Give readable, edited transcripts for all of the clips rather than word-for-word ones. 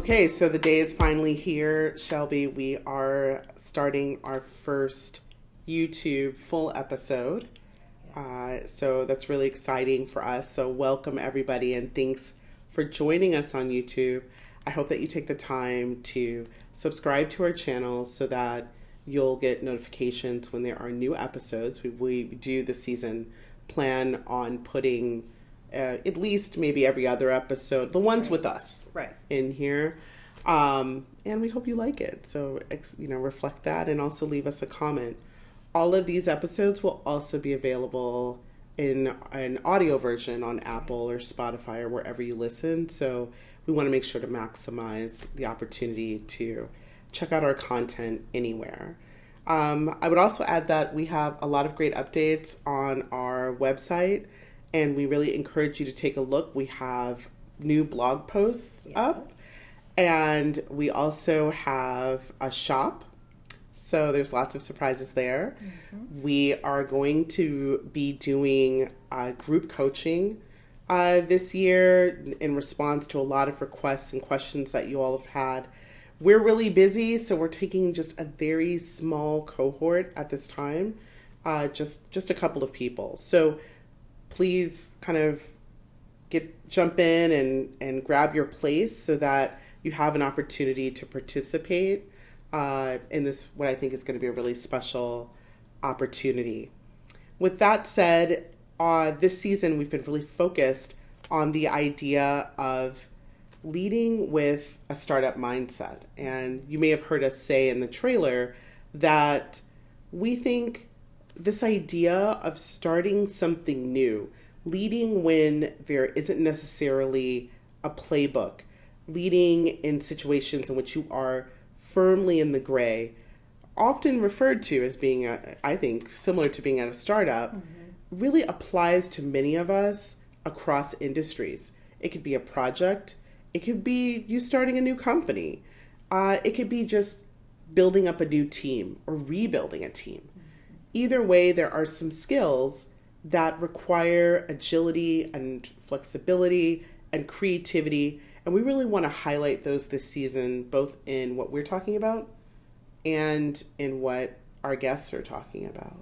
Okay, so the day is finally here, Shelby. We are starting our first YouTube full episode. So that's really exciting for us. So welcome everybody and thanks for joining us on YouTube. I hope that you take the time to subscribe to our channel so that you'll get notifications when there are new episodes. We do this season plan on putting at least maybe every other episode, the ones with us in here. And we hope you like it. So, reflect that and also leave us a comment. All of these episodes will also be available in an audio version on Apple or Spotify or wherever you listen. So we want to make sure to maximize the opportunity to check out our content anywhere. I would also add that we have a lot of great updates on our website, and we really encourage you to take a look. We have new blog posts up, and we also have a shop. So there's lots of surprises there. Mm-hmm. We are going to be doing group coaching this year in response to a lot of requests and questions that you all have had. We're really busy, so we're taking just a very small cohort at this time, just a couple of people. So please kind of jump in and grab your place so that you have an opportunity to participate in this, what I think is going to be a really special opportunity. With that said, this season we've been really focused on the idea of leading with a startup mindset. And you may have heard us say in the trailer that we think this idea of starting something new, leading when there isn't necessarily a playbook, leading in situations in which you are firmly in the gray, often referred to as being, I think, similar to being at a startup, really applies to many of us across industries. It could be a project. It could be you starting a new company. It could be just building up a new team or rebuilding a team. Either way, there are some skills that require agility and flexibility and creativity. And we really want to highlight those this season, both in what we're talking about and in what our guests are talking about.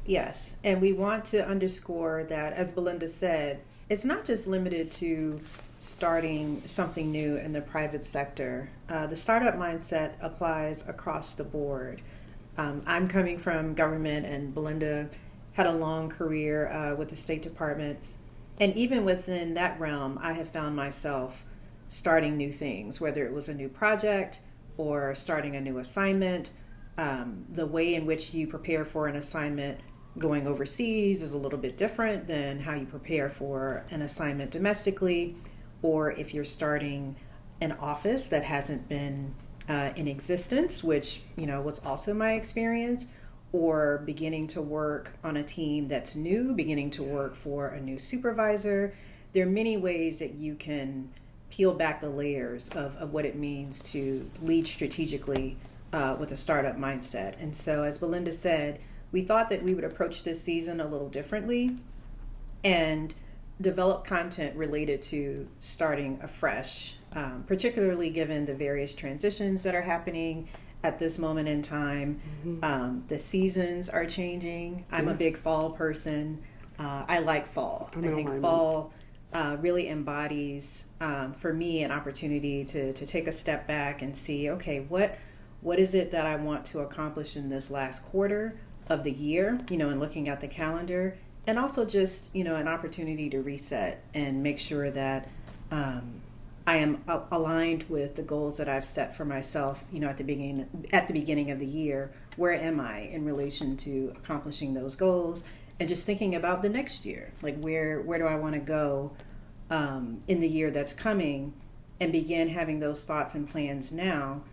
Yes, and we want to underscore that, as Belinda said, it's not just limited to starting something new in the private sector. The startup mindset applies across the board. I'm coming from government, and Belinda had a long career with the State Department. And even within that realm, I have found myself starting new things, whether it was a new project or starting a new assignment. The way in which you prepare for an assignment going overseas is a little bit different than how you prepare for an assignment domestically, or if you're starting an office that hasn't been in existence, which was also my experience, or beginning to work on a team that's new, beginning to work for a new supervisor. There are many ways that you can peel back the layers of what it means to lead strategically with a startup mindset. And so, as Belinda said, we thought that we would approach this season a little differently and develop content related to starting afresh, particularly given the various transitions that are happening at this moment in time. The seasons are changing. I'm a big fall person. I like fall. I think fall really embodies, for me, an opportunity to take a step back and see, okay, what is it that I want to accomplish in this last quarter of the year, and looking at the calendar, and also just, an opportunity to reset and make sure that I am aligned with the goals that I've set for myself, at the beginning of the year. Where am I in relation to accomplishing those goals? And just thinking about the next year, like where do I want to go in the year that's coming, and begin having those thoughts and plans now,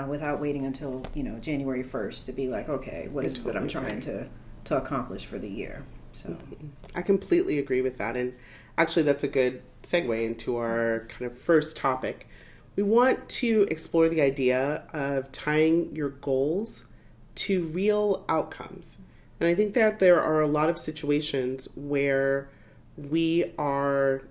without waiting until January 1st to be like, okay, what is it that I'm trying to accomplish for the year? So I completely agree with that, and actually that's a good segue into our kind of first topic. We want to explore the idea of tying your goals to real outcomes. And I think that there are a lot of situations where we are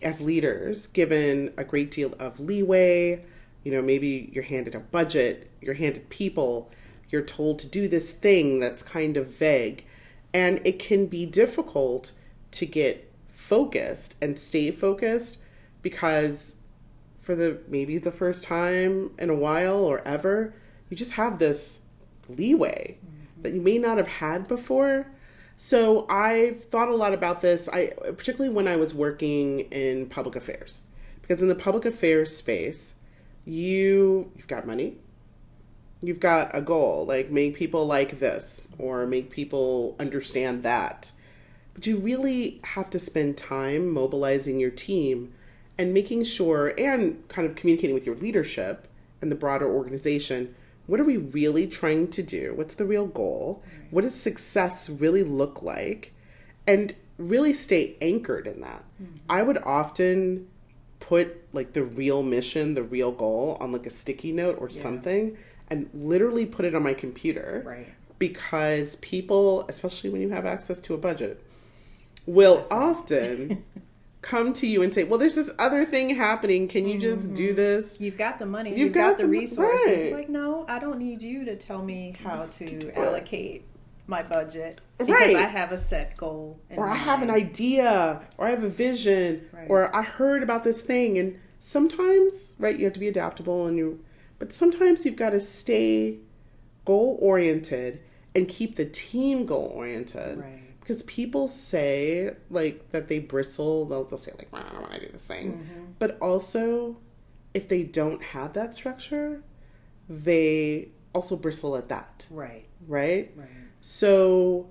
as leaders, given a great deal of leeway. Maybe you're handed a budget, you're handed people, you're told to do this thing that's kind of vague. And it can be difficult to get focused and stay focused because for maybe the first time in a while or ever, you just have this leeway that you may not have had before. So I've thought a lot about this, particularly when I was working in public affairs. Because in the public affairs space, you've got money, you've got a goal, like make people like this or make people understand that. But you really have to spend time mobilizing your team and making sure and kind of communicating with your leadership and the broader organization. What are we really trying to do? What's the real goal? Right. What does success really look like? And really stay anchored in that. Mm-hmm. I would often put like the real mission, the real goal on like a sticky note or something and literally put it on my computer. Right. Because people, especially when you have access to a budget, will often come to you and say, well, there's this other thing happening. Can you just do this? You've got the money. You've got the resources. Right. Like, no, I don't need you to tell me how to allocate my budget because I have a set goal. Or I have an idea, or I have a vision, or I heard about this thing. And sometimes, you have to be adaptable, but sometimes you've got to stay goal-oriented and keep the team goal-oriented. Right. Because people say, that they bristle. They'll say, I don't want to do this thing. Mm-hmm. But also, if they don't have that structure, they also bristle at that. Right. Right? Right. So,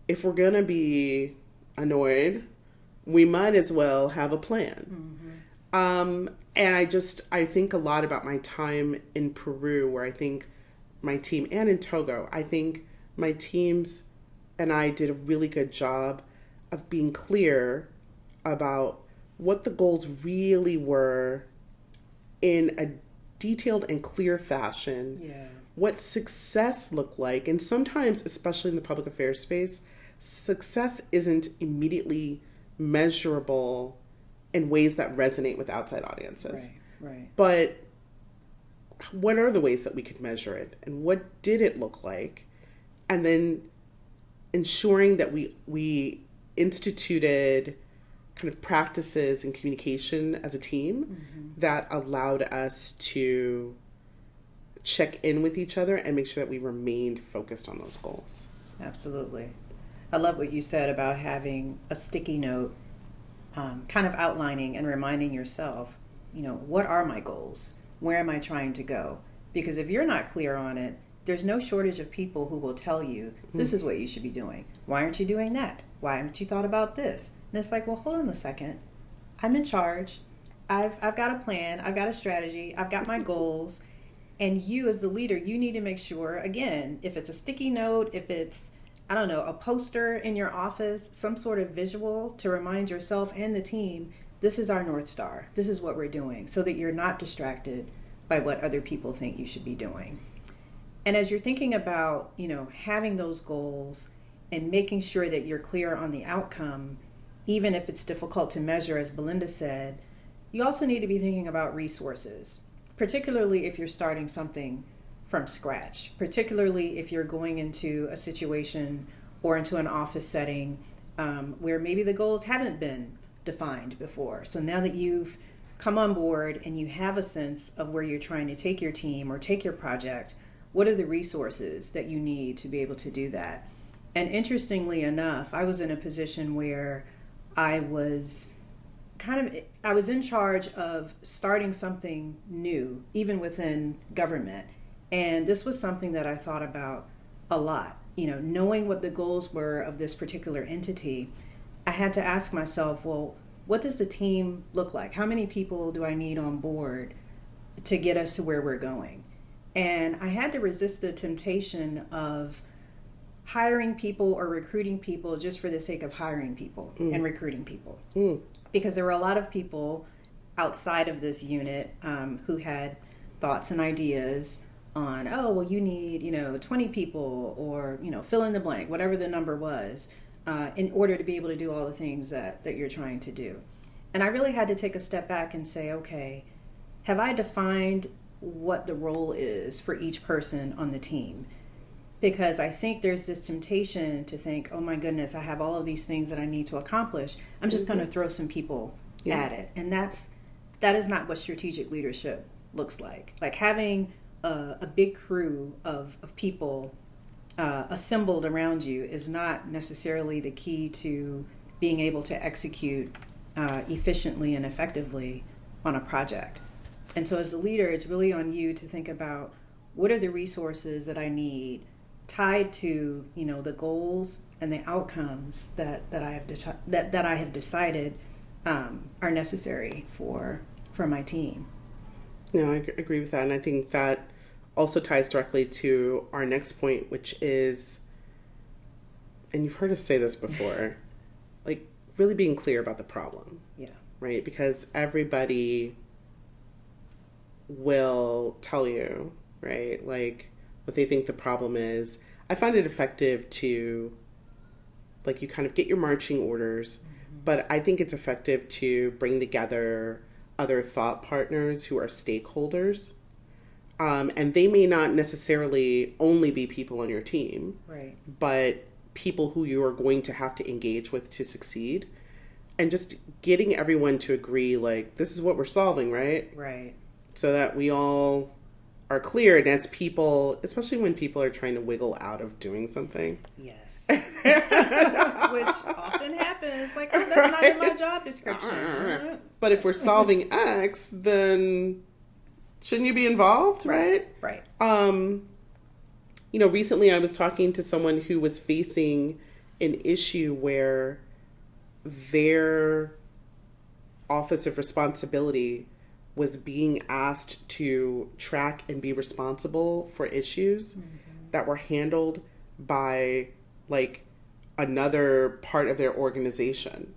if we're going to be annoyed, we might as well have a plan. Mm-hmm. And I think a lot about my time in Peru, where I think my team, and in Togo, I think my teams and I did a really good job of being clear about what the goals really were in a detailed and clear fashion. Yeah. What success looked like. And sometimes, especially in the public affairs space, success isn't immediately measurable in ways that resonate with outside audiences. Right. But what are the ways that we could measure it? And what did it look like? And then ensuring that we instituted kind of practices and communication as a team that allowed us to check in with each other and make sure that we remained focused on those goals. Absolutely. I love what you said about having a sticky note, kind of outlining and reminding yourself, what are my goals? Where am I trying to go? Because if you're not clear on it, there's no shortage of people who will tell you, this is what you should be doing. Why aren't you doing that? Why haven't you thought about this? And it's like, well, hold on a second. I'm in charge. I've got a plan. I've got a strategy. I've got my goals. And you as the leader, you need to make sure, again, if it's a sticky note, if it's, a poster in your office, some sort of visual to remind yourself and the team, this is our North Star. This is what we're doing, so that you're not distracted by what other people think you should be doing. And as you're thinking about, having those goals and making sure that you're clear on the outcome, even if it's difficult to measure, as Belinda said, you also need to be thinking about resources, particularly if you're starting something from scratch, particularly if you're going into a situation or into an office setting where maybe the goals haven't been defined before. So now that you've come on board and you have a sense of where you're trying to take your team or take your project, what are the resources that you need to be able to do that? And interestingly enough, I was in a position where I was in charge of starting something new, even within government. And this was something that I thought about a lot. Knowing what the goals were of this particular entity, I had to ask myself, well, what does the team look like? How many people do I need on board to get us to where we're going? And I had to resist the temptation of hiring people or recruiting people just for the sake of hiring people and recruiting people. Because there were a lot of people outside of this unit who had thoughts and ideas on, you need, 20 people or, fill in the blank, whatever the number was, in order to be able to do all the things that you're trying to do. And I really had to take a step back and say, okay, have I defined what the role is for each person on the team? Because I think there's this temptation to think, oh my goodness, I have all of these things that I need to accomplish. I'm just going to throw some people at it. And that is not what strategic leadership looks like. Like having a big crew of people assembled around you is not necessarily the key to being able to execute efficiently and effectively on a project. And so as a leader, it's really on you to think about what are the resources that I need tied to, the goals and the outcomes that I have decided are necessary for my team. No, I agree with that. And I think that also ties directly to our next point, which is, and you've heard us say this before, like really being clear about the problem. Yeah. Right? Because everybody will tell you, right, like what they think the problem is. I find it effective to, like, you kind of get your marching orders, but I think it's effective to bring together other thought partners who are stakeholders. And they may not necessarily only be people on your team, right, but people who you are going to have to engage with to succeed. And just getting everyone to agree, like, this is what we're solving, right? Right. So that we all are clear, and as people, especially when people are trying to wiggle out of doing something. Yes. Which often happens. Like, oh, that's not in my job description. But if we're solving X, then shouldn't you be involved, right? Right. Recently I was talking to someone who was facing an issue where their office of responsibility was being asked to track and be responsible for issues that were handled by, like, another part of their organization.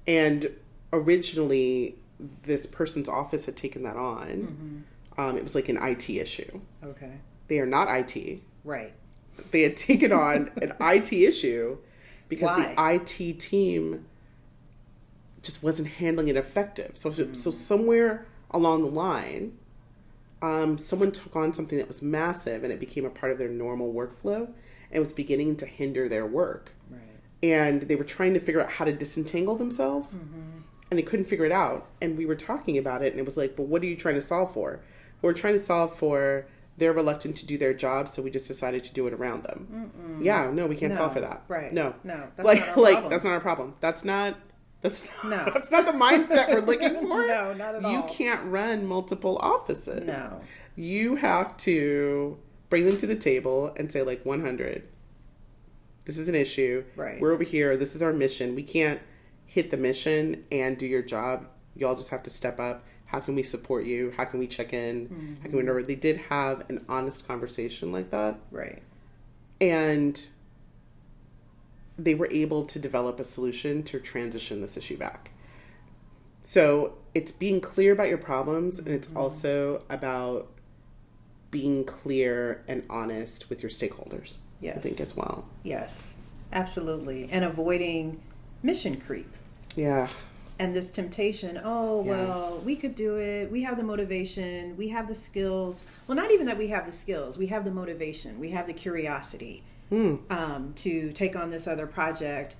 And originally, this person's office had taken that on. It was like an IT issue. Okay. They are not IT. Right. They had taken on an IT issue because Why? the IT team just wasn't handling it effective. So somewhere along the line, someone took on something that was massive and it became a part of their normal workflow and was beginning to hinder their work. Right. And they were trying to figure out how to disentangle themselves and they couldn't figure it out. And we were talking about it and it was like, but what are you trying to solve for? We're trying to solve for they're reluctant to do their job, so we just decided to do it around them. Yeah, no, we can't solve for that. Right. No, that's like, not our problem. That's not our problem. That's not the mindset we're looking for. No, not at all. You can't run multiple offices. No. You have to bring them to the table and say, like, 100. This is an issue. Right. We're over here. This is our mission. We can't hit the mission and do your job. Y'all just have to step up. How can we support you? How can we check in? How can we know? They did have an honest conversation like that. Right. And they were able to develop a solution to transition this issue back. So it's being clear about your problems, and it's also about being clear and honest with your stakeholders. Yes. I think as well. Yes, absolutely. And avoiding mission creep. Yeah. And this temptation, well, we could do it. We have the motivation. We have the skills. Well, not even that we have the skills. We have the motivation. We have the curiosity to take on this other project.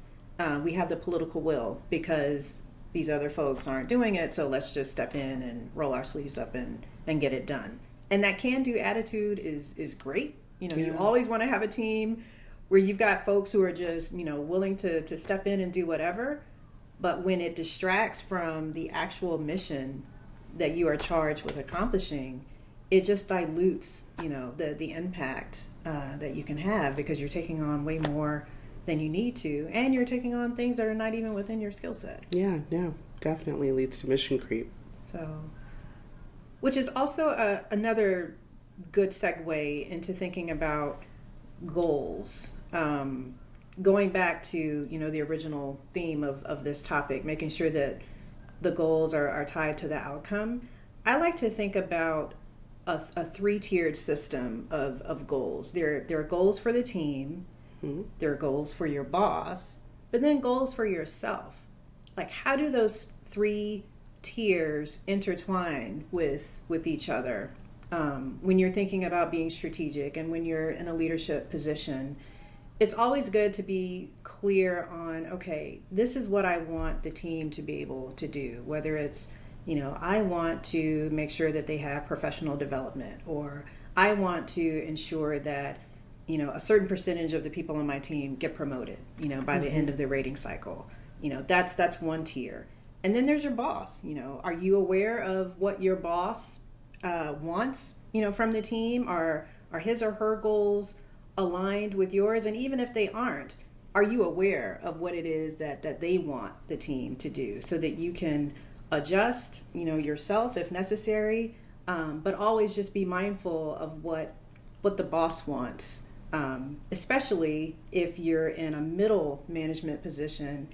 We have the political will because these other folks aren't doing it. So let's just step in and roll our sleeves up and get it done. And that can-do attitude is great. You always want to have a team where you've got folks who are just, willing to step in and do whatever. But when it distracts from the actual mission that you are charged with accomplishing, it just dilutes, the impact that you can have because you're taking on way more than you need to, and you're taking on things that are not even within your skill set. Yeah, no, definitely leads to mission creep. So, which is also another good segue into thinking about goals. Going back to, the original theme of this topic, making sure that the goals are tied to the outcome. I like to think about a three-tiered system of goals. There are goals for the team, there are goals for your boss, but then goals for yourself. Like, how do those three tiers intertwined with each other. When you're thinking about being strategic and when you're in a leadership position, it's always good to be clear on, okay, this is what I want the team to be able to do, whether it's, I want to make sure that they have professional development, or I want to ensure that, a certain percentage of the people on my team get promoted, by the end of the rating cycle. That's one tier. And then there's your boss. Are you aware of what your boss wants, from the team? Are his or her goals aligned with yours? And even if they aren't, are you aware of what it is that they want the team to do, so that you can adjust, yourself if necessary, but always just be mindful of what the boss wants, especially if you're in a middle management position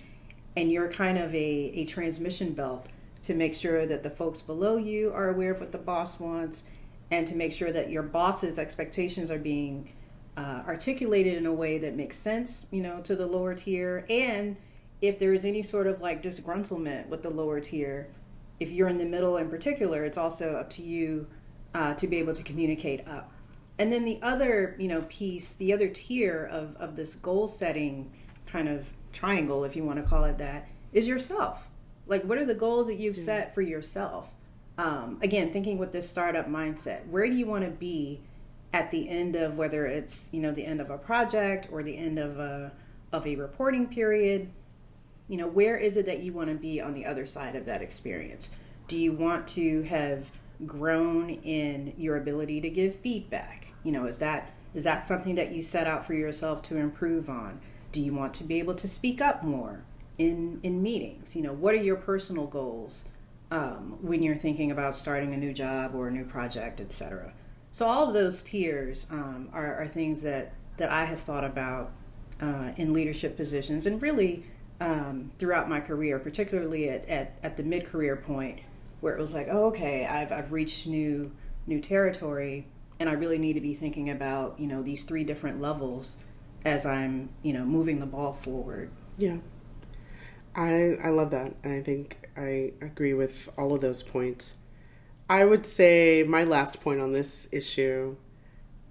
and you're kind of a transmission belt, to make sure that the folks below you are aware of what the boss wants, and to make sure that your boss's expectations are being articulated in a way that makes sense, to the lower tier. And if there is any sort of like disgruntlement with the lower tier, if you're in the middle in particular, it's also up to you to be able to communicate up. And then the other, piece, the other tier of this goal setting kind of triangle, if you want to call it that, is yourself. Like, what are the goals that you've set for yourself? Again, thinking with this startup mindset, where do you want to be at the end of, whether it's, the end of a project or the end of a reporting period? Where is it that you want to be on the other side of that experience? Do you want to have grown in your ability to give feedback? Is that something that you set out for yourself to improve on? Do you want to be able to speak up more in meetings? What are your personal goals when you're thinking about starting a new job or a new project, etc.? So all of those tiers are things that I have thought about in leadership positions, and really throughout my career, particularly at the mid-career point, where it was like, oh, okay, I've reached new territory, and I really need to be thinking about, these three different levels as I'm, moving the ball forward. Yeah. I love that. And I think I agree with all of those points. I would say my last point on this issue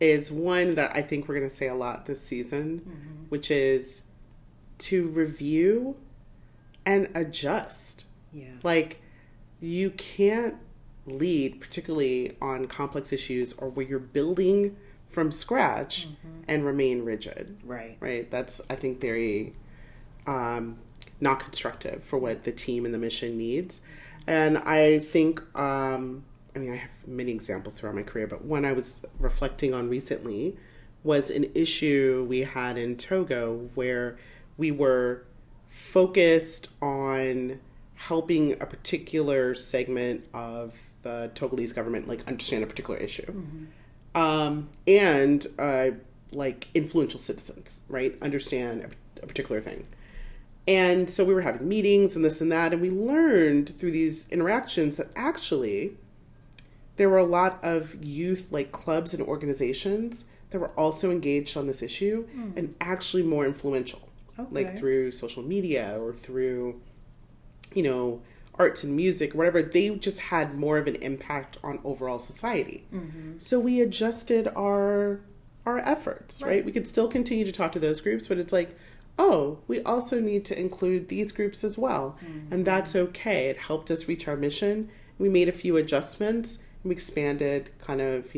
is one that I think we're going to say a lot this season, which is to review and adjust. Yeah. Like, you can't lead, particularly on complex issues or where you're building from scratch, and remain rigid. Right. That's, I think, very not constructive for what the team and the mission needs. And I think, I have many examples throughout my career, but one I was reflecting on recently was an issue we had in Togo where we were focused on helping a particular segment of the Togolese government, like, understand a particular issue. And influential citizens, right, understand a particular thing. And so we were having meetings and this and that, and we learned through these interactions that actually there were a lot of youth, like, clubs and organizations that were also engaged on this issue and actually more influential, like through social media or through, arts and music, whatever. They just had more of an impact on overall society. So we adjusted our efforts, right? We could still continue to talk to those groups, but it's like, oh, we also need to include these groups as well. And that's okay. It helped us reach our mission. We made a few adjustments. We expanded kind of,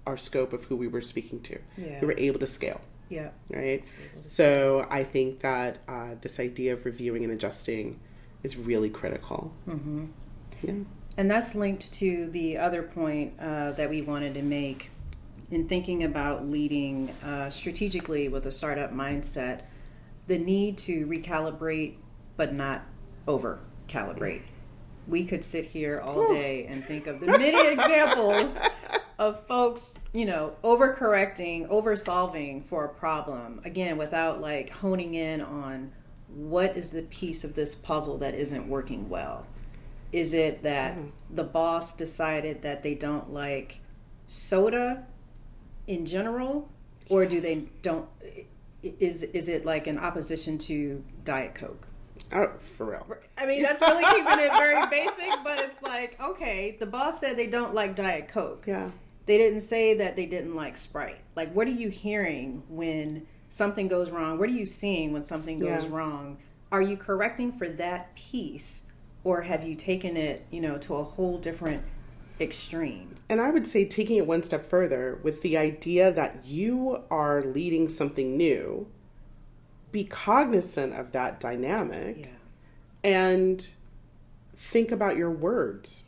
our scope of who we were speaking to. Yeah. We were able to scale. Yeah. Right? So I think that this idea of reviewing and adjusting is really critical. Yeah. And that's linked to the other point that we wanted to make in thinking about leading strategically with a startup mindset, the need to recalibrate but not over-calibrate. We could sit here all day and think of the many examples of folks, overcorrecting, oversolving for a problem, again, without like honing in on what is the piece of this puzzle that isn't working well. Is it that the boss decided that they don't like soda in general, or do they don't? Is it like an opposition to Diet Coke? Oh, for real. I mean, that's really keeping it very basic, but it's like, okay, the boss said they don't like Diet Coke. Yeah. They didn't say that they didn't like Sprite. Like, what are you hearing when something goes wrong? What are you seeing when something goes wrong? Are you correcting for that piece, or have you taken it, to a whole different extreme? And I would say taking it one step further with the idea that you are leading something new, be cognizant of that dynamic and think about your words.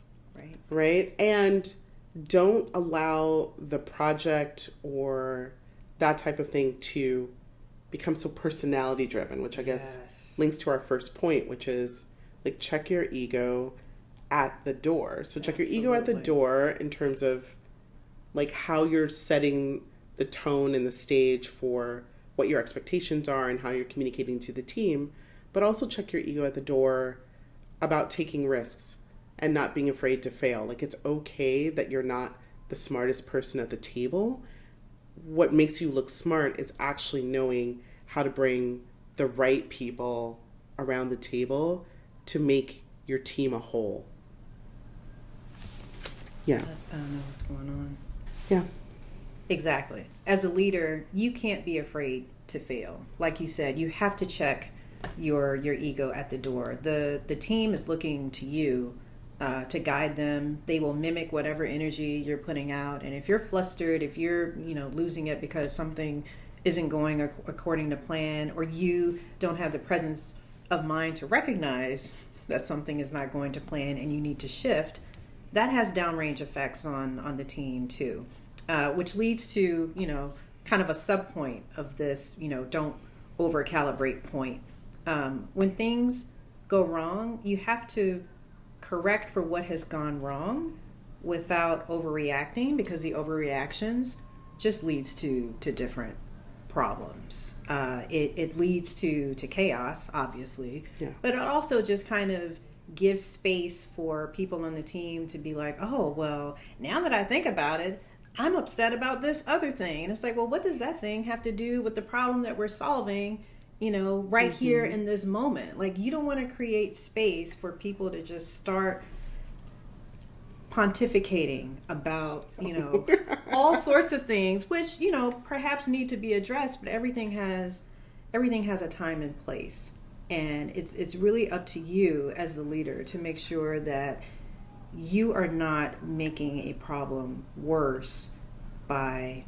Right? And don't allow the project or that type of thing to become so personality driven, which I guess links to our first point, which is like check your ego at the door. So check your ego at the door in terms of like how you're setting the tone and the stage for what your expectations are and how you're communicating to the team, but also check your ego at the door about taking risks and not being afraid to fail. Like, it's okay that you're not the smartest person at the table. What makes you look smart is actually knowing how to bring the right people around the table to make your team a whole. Yeah. I don't know what's going on. Yeah. Exactly. As a leader, you can't be afraid to fail. Like you said, you have to check your ego at the door. The team is looking to you to guide them. They will mimic whatever energy you're putting out. And if you're flustered, if you're losing it because something isn't going according to plan, or you don't have the presence of mind to recognize that something is not going to plan and you need to shift, that has downrange effects on the team too, which leads to kind of a sub point of this don't over calibrate point. When things go wrong, you have to correct for what has gone wrong without overreacting, because the overreactions just leads to different problems. It leads to chaos, obviously, but it also just kind of gives space for people on the team to be like, oh, well, now that I think about it, I'm upset about this other thing. And it's like, well, what does that thing have to do with the problem that we're solving, right here in this moment? Like, you don't want to create space for people to just start pontificating about, all sorts of things, which, perhaps need to be addressed, but everything has a time and place. And it's really up to you as the leader to make sure that you are not making a problem worse by,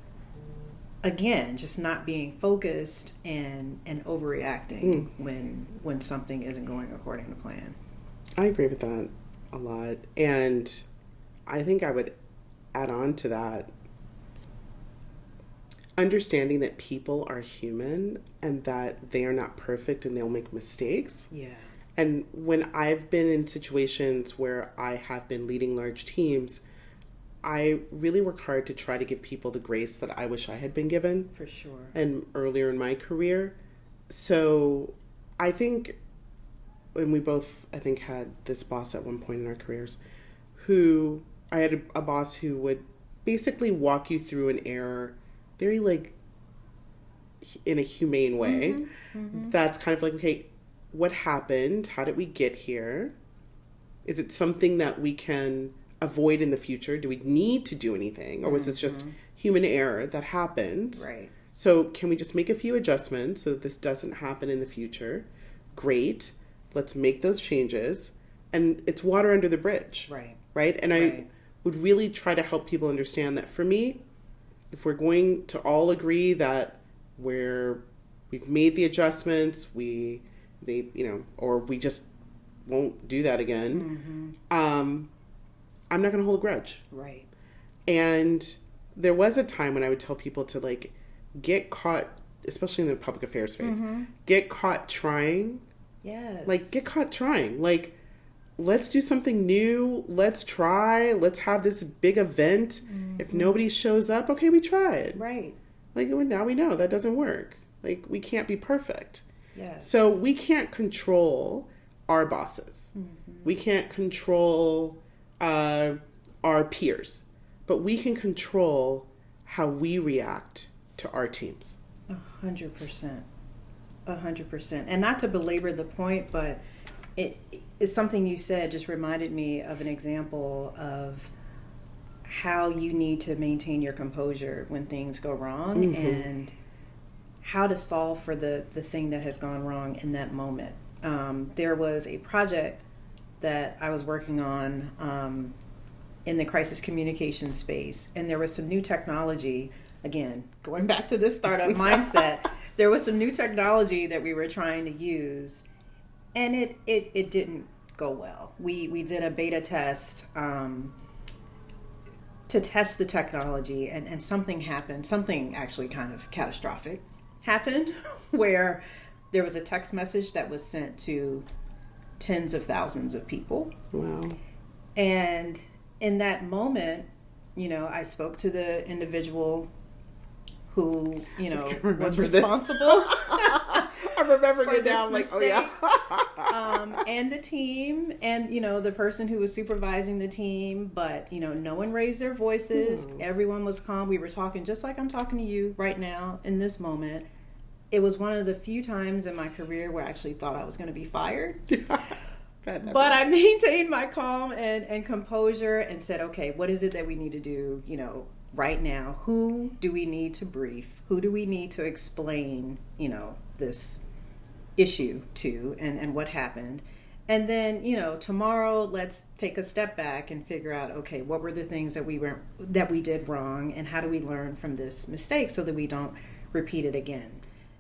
again, just not being focused and overreacting when something isn't going according to plan. I agree with that a lot. And I think I would add on to that, understanding that people are human and that they are not perfect and they'll make mistakes. Yeah. And when I've been in situations where I have been leading large teams, I really work hard to try to give people the grace that I wish I had been given. For sure. And earlier in my career. So I think, and we both, I think, had this boss at one point in our careers, who, I had a boss who would basically walk you through an error very, like, in a humane way. That's kind of like, okay, what happened? How did we get here? Is it something that we can avoid in the future? Do we need to do anything? Or was this just human error that happened? Right. So can we just make a few adjustments so that this doesn't happen in the future? Great. Let's make those changes. And it's water under the bridge. Right? And I would really try to help people understand that for me, if we're going to all agree that we've made the adjustments, or we just won't do that again, I'm not going to hold a grudge. Right. And there was a time when I would tell people to, like, get caught, especially in the public affairs space, get caught trying. Yes. Like, get caught trying. Like, let's do something new. Let's try. Let's have this big event. If nobody shows up, okay, we tried. Right. Like, now we know that doesn't work. Like, we can't be perfect. Yes. So we can't control our bosses. We can't control our peers. But we can control how we react to our teams. 100%. 100%. And not to belabor the point, but it's something you said just reminded me of an example of how you need to maintain your composure when things go wrong, mm-hmm. and how to solve for the thing that has gone wrong in that moment. There was a project that I was working on in the crisis communication space, and there was some new technology. Again, going back to this startup mindset, there was some new technology that we were trying to use, and it didn't go well. We did a beta test to test the technology, and something happened, something actually kind of catastrophic happened, where there was a text message that was sent to tens of thousands of people. Wow. And in that moment, I spoke to the individual who, was responsible. I remember it now, like, oh yeah. And the team, and the person who was supervising the team, but no one raised their voices. Everyone was calm. We were talking just like I'm talking to you right now in this moment. It was one of the few times in my career where I actually thought I was going to be fired. But I maintained my calm and composure and said, okay, what is it that we need to do, right now? Who do we need to brief? Who do we need to explain, this issue to, and what happened? And then, tomorrow, let's take a step back and figure out, okay, what were the things that we did wrong, and how do we learn from this mistake so that we don't repeat it again?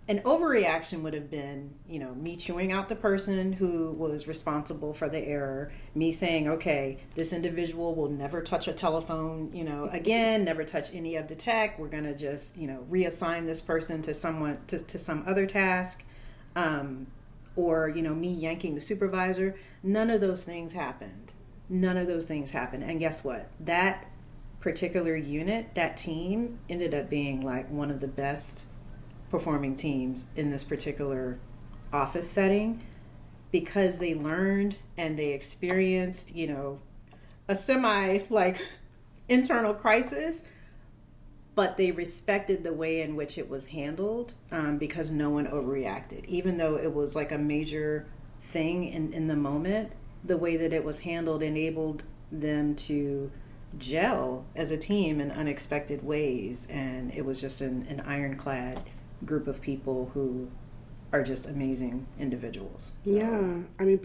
An overreaction would have been, me chewing out the person who was responsible for the error, me saying, okay, this individual will never touch a telephone, again, never touch any of the tech. We're going to just, reassign this person to someone, to some other task, or, me yanking the supervisor. None of those things happened. And guess what? That particular unit, that team, ended up being like one of the best performing teams in this particular office setting, because they learned and they experienced, a semi internal crisis, but they respected the way in which it was handled, because no one overreacted. Even though it was like a major thing in the moment, the way that it was handled enabled them to gel as a team in unexpected ways. And it was just an ironclad group of people who are just amazing individuals. So. Yeah. I mean,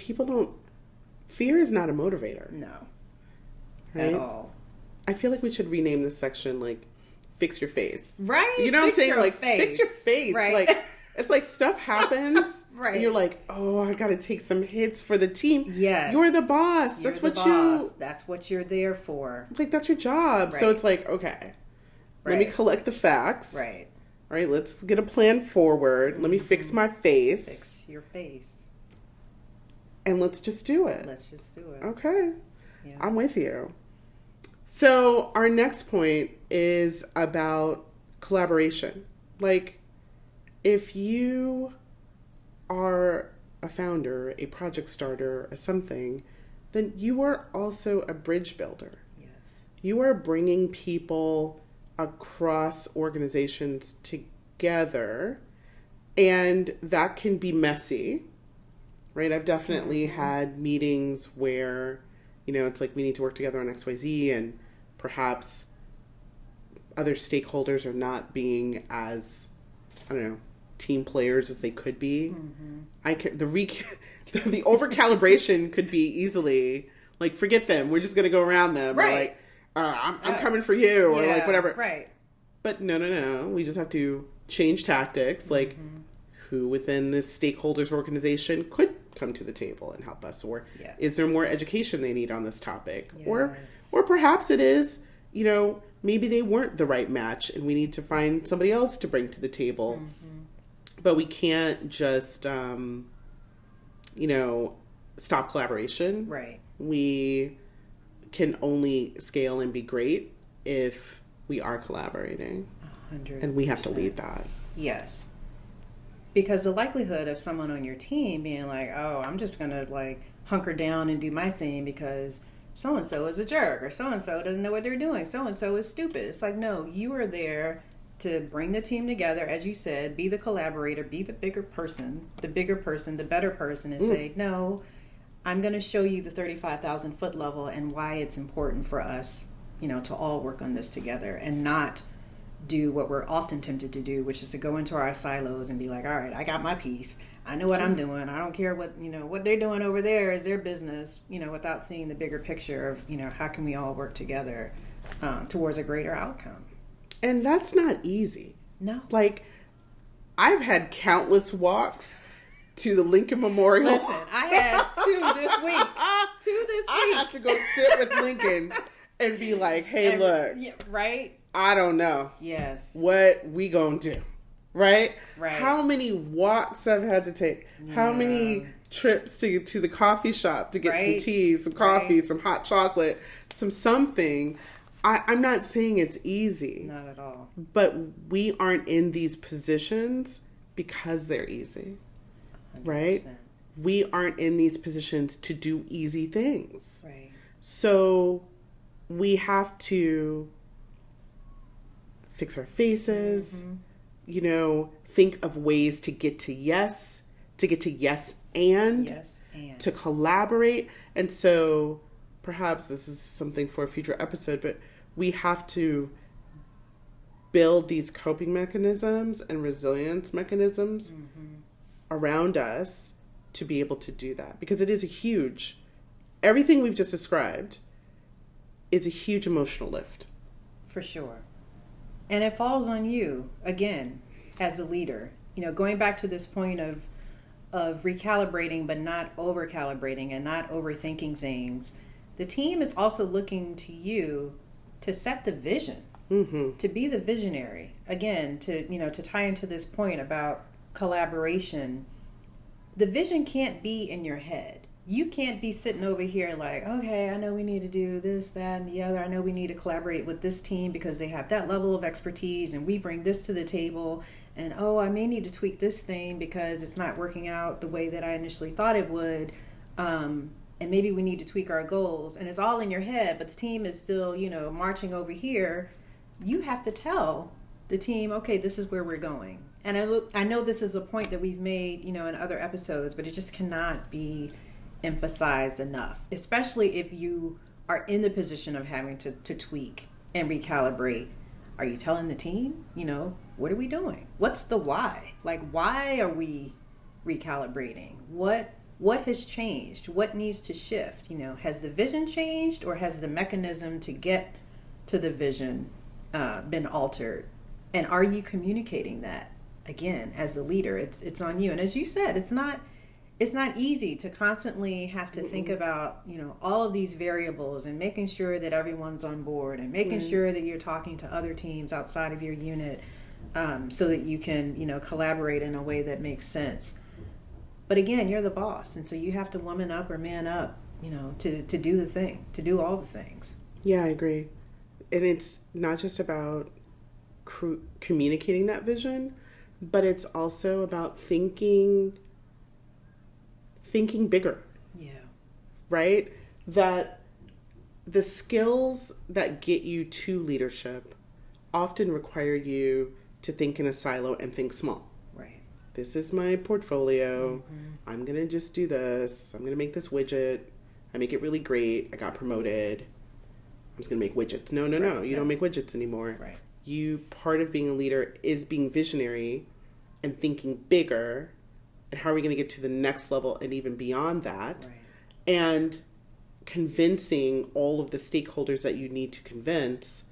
fear is not a motivator. No. Right? At all. I feel like we should rename this section, like, fix your face. Right? You know what I'm saying? Like, fix your face. Right. Like, it's like stuff happens. Right. And you're like, oh, I got to take some hits for the team. Yes. You're the boss. That's what you're there for. Like, that's your job. Right. So it's like, okay, let me collect the facts. Right. All right, let's get a plan forward. Mm-hmm. Let me fix my face. Fix your face. And let's just do it. Okay. Yeah. I'm with you. So our next point is about collaboration. Like, if you are a founder, a project starter, a something, then you are also a bridge builder. Yes. You are bringing people across organizations together, and that can be messy, right? I've definitely had meetings where, it's like we need to work together on XYZ, and perhaps other stakeholders are not being as, team players as they could be. The over calibration could be easily like, forget them, we're just going to go around them, right? Or like, I'm coming for you, or like whatever. Right. But no. We just have to change tactics. Like, who within this stakeholders organization could come to the table and help us? Or is there more education they need on this topic? Yes. Or perhaps it is, maybe they weren't the right match and we need to find somebody else to bring to the table. But we can't just, stop collaboration. Right. We can only scale and be great if we are collaborating. 100%. And we have to lead that. Yes. Because the likelihood of someone on your team being like, oh, I'm just going to hunker down and do my thing because so-and-so is a jerk, or so-and-so doesn't know what they're doing, so-and-so is stupid. It's like, no, you are there to bring the team together, as you said, be the collaborator, be the bigger person, the better person, and say, no, I'm going to show you the 35,000 foot level and why it's important for us, to all work on this together and not do what we're often tempted to do, which is to go into our silos and be like, all right, I got my piece. I know what I'm doing. I don't care what they're doing over there is their business, without seeing the bigger picture of, how can we all work together towards a greater outcome. And that's not easy. No. Like, I've had countless walks to the Lincoln Memorial. Listen, I had two this week. I have to go sit with Lincoln and be like, hey, look. Yeah, right? I don't know. Yes. What we gonna do? Right? Right. How many walks I've had to take? Yeah. How many trips to the coffee shop to get some tea, some coffee, some hot chocolate, something. I'm not saying it's easy. Not at all. But we aren't in these positions because they're easy. 100%. Right? We aren't in these positions to do easy things. Right. So we have to fix our faces, think of ways to get to yes and to collaborate. And so perhaps this is something for a future episode, but we have to build these coping mechanisms and resilience mechanisms around us to be able to do that. Because it is everything we've just described is a huge emotional lift. For sure. And it falls on you, again, as a leader. Going back to this point of recalibrating, but not over-calibrating and not overthinking things. The team is also looking to you to set the vision, to be the visionary. Again, to tie into this point about collaboration, the vision can't be in your head. You can't be sitting over here like, okay, I know we need to do this, that, and the other. I know we need to collaborate with this team because they have that level of expertise and we bring this to the table. And, I may need to tweak this thing because it's not working out the way that I initially thought it would. And maybe we need to tweak our goals. And it's all in your head, but the team is still, marching over here. You have to tell the team, okay, this is where we're going. And I know this is a point that we've made, in other episodes, but it just cannot be emphasized enough, especially if you are in the position of having to tweak and recalibrate. Are you telling the team, what are we doing? What's the why? Like, why are we recalibrating? What has changed? What needs to shift? Has the vision changed, or has the mechanism to get to the vision been altered? And are you communicating that? Again, as a leader, it's on you. And as you said, it's not easy to constantly have to think about, all of these variables and making sure that everyone's on board and making sure that you're talking to other teams outside of your unit so that you can, collaborate in a way that makes sense. But again, you're the boss. And so you have to woman up or man up, to do the thing, to do all the things. Yeah, I agree. And it's not just about communicating that vision, but it's also about thinking bigger. Yeah. Right? That the skills that get you to leadership often require you to think in a silo and think small. Right. This is my portfolio. I'm going to just do this. I'm going to make this widget. I make it really great. I got promoted. I'm just going to make widgets. No. You don't make widgets anymore. Right. Part of being a leader is being visionary and thinking bigger. And how are we going to get to the next level and even beyond that? Right. And convincing all of the stakeholders that you need to convince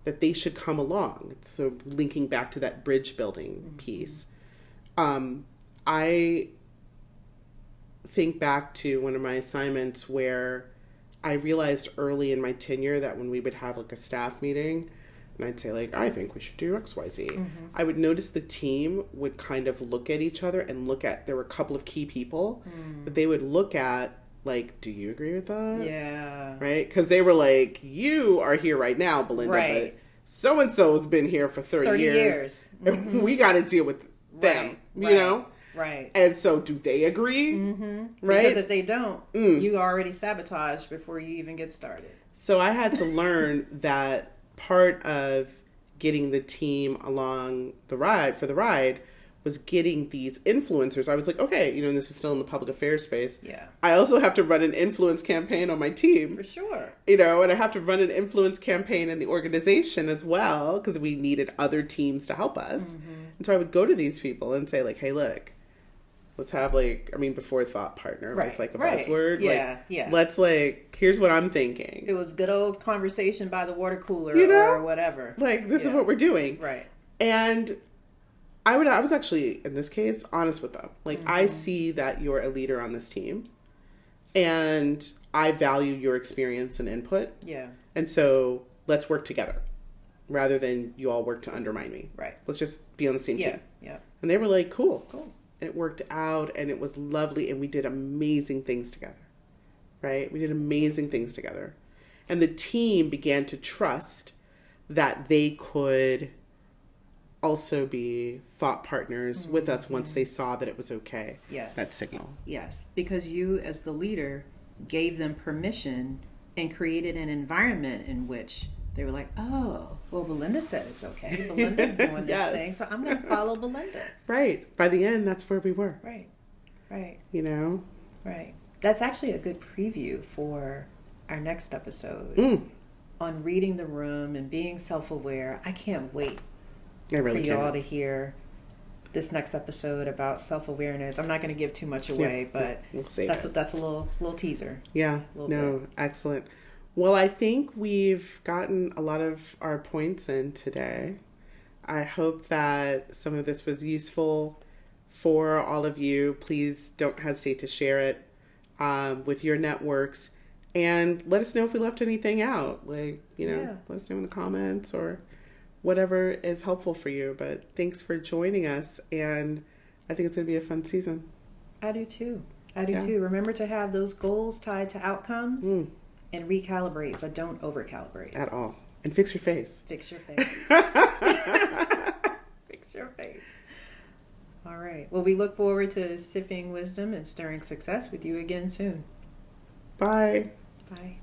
that they should come along. So linking back to that bridge building piece. I think back to one of my assignments where I realized early in my tenure that when we would have like a staff meeting, and I'd say, like, I think we should do XYZ. I would notice the team would kind of look at each other and there were a couple of key people that they would look at, like, do you agree with that? Yeah. Right? Because they were like, you are here right now, Belinda, right. but so-and-so's been here for 30 years. And we got to deal with them, you know? Right. And so do they agree? Right? Because if they don't, you already sabotaged before you even get started. So I had to learn that part of getting the team along the ride was getting these influencers. I was like, okay, you know, and this is still in the public affairs space. Yeah. I also have to run an influence campaign on my team. For sure. You know, and I have to run an influence campaign in the organization as well, because we needed other teams to help us. Mm-hmm. And so I would go to these people and say, like, hey, look, let's have, like, I mean, before thought partner, right. It's like a buzzword. Yeah, like, yeah. Let's, like, here's what I'm thinking. It was good old conversation by the water cooler, you know? or whatever. Like, this is what we're doing. Right. And I was actually, in this case, honest with them. Like, I see that you're a leader on this team, and I value your experience and input. Yeah. And so let's work together rather than you all work to undermine me. Right. Let's just be on the same team. Yeah. And they were like, cool. Cool. And it worked out, and it was lovely, and we did amazing things together. Right? We did amazing things together. And the team began to trust that they could also be thought partners with us once they saw that it was okay. Yes. That signal. Yes. Because you, as the leader, gave them permission and created an environment in which they were like, oh, well, Belinda said it's okay. Belinda's doing this Yes. thing, so I'm going to follow Belinda. Right. By the end, that's where we were. Right. You know? Right. That's actually a good preview for our next episode on reading the room and being self-aware. I can't wait for you all to hear this next episode about self-awareness. I'm not going to give too much away, but that's a little teaser. Yeah. No, excellent. Well, I think we've gotten a lot of our points in today. I hope that some of this was useful for all of you. Please don't hesitate to share it with your networks, and let us know if we left anything out. Like, you know, let us know in the comments or whatever is helpful for you. But thanks for joining us, and I think it's going to be a fun season. I do too. Remember to have those goals tied to outcomes and recalibrate, but don't over-calibrate. At all. And fix your face. Fix your face. Fix your face. All right. Well, we look forward to sipping wisdom and stirring success with you again soon. Bye. Bye.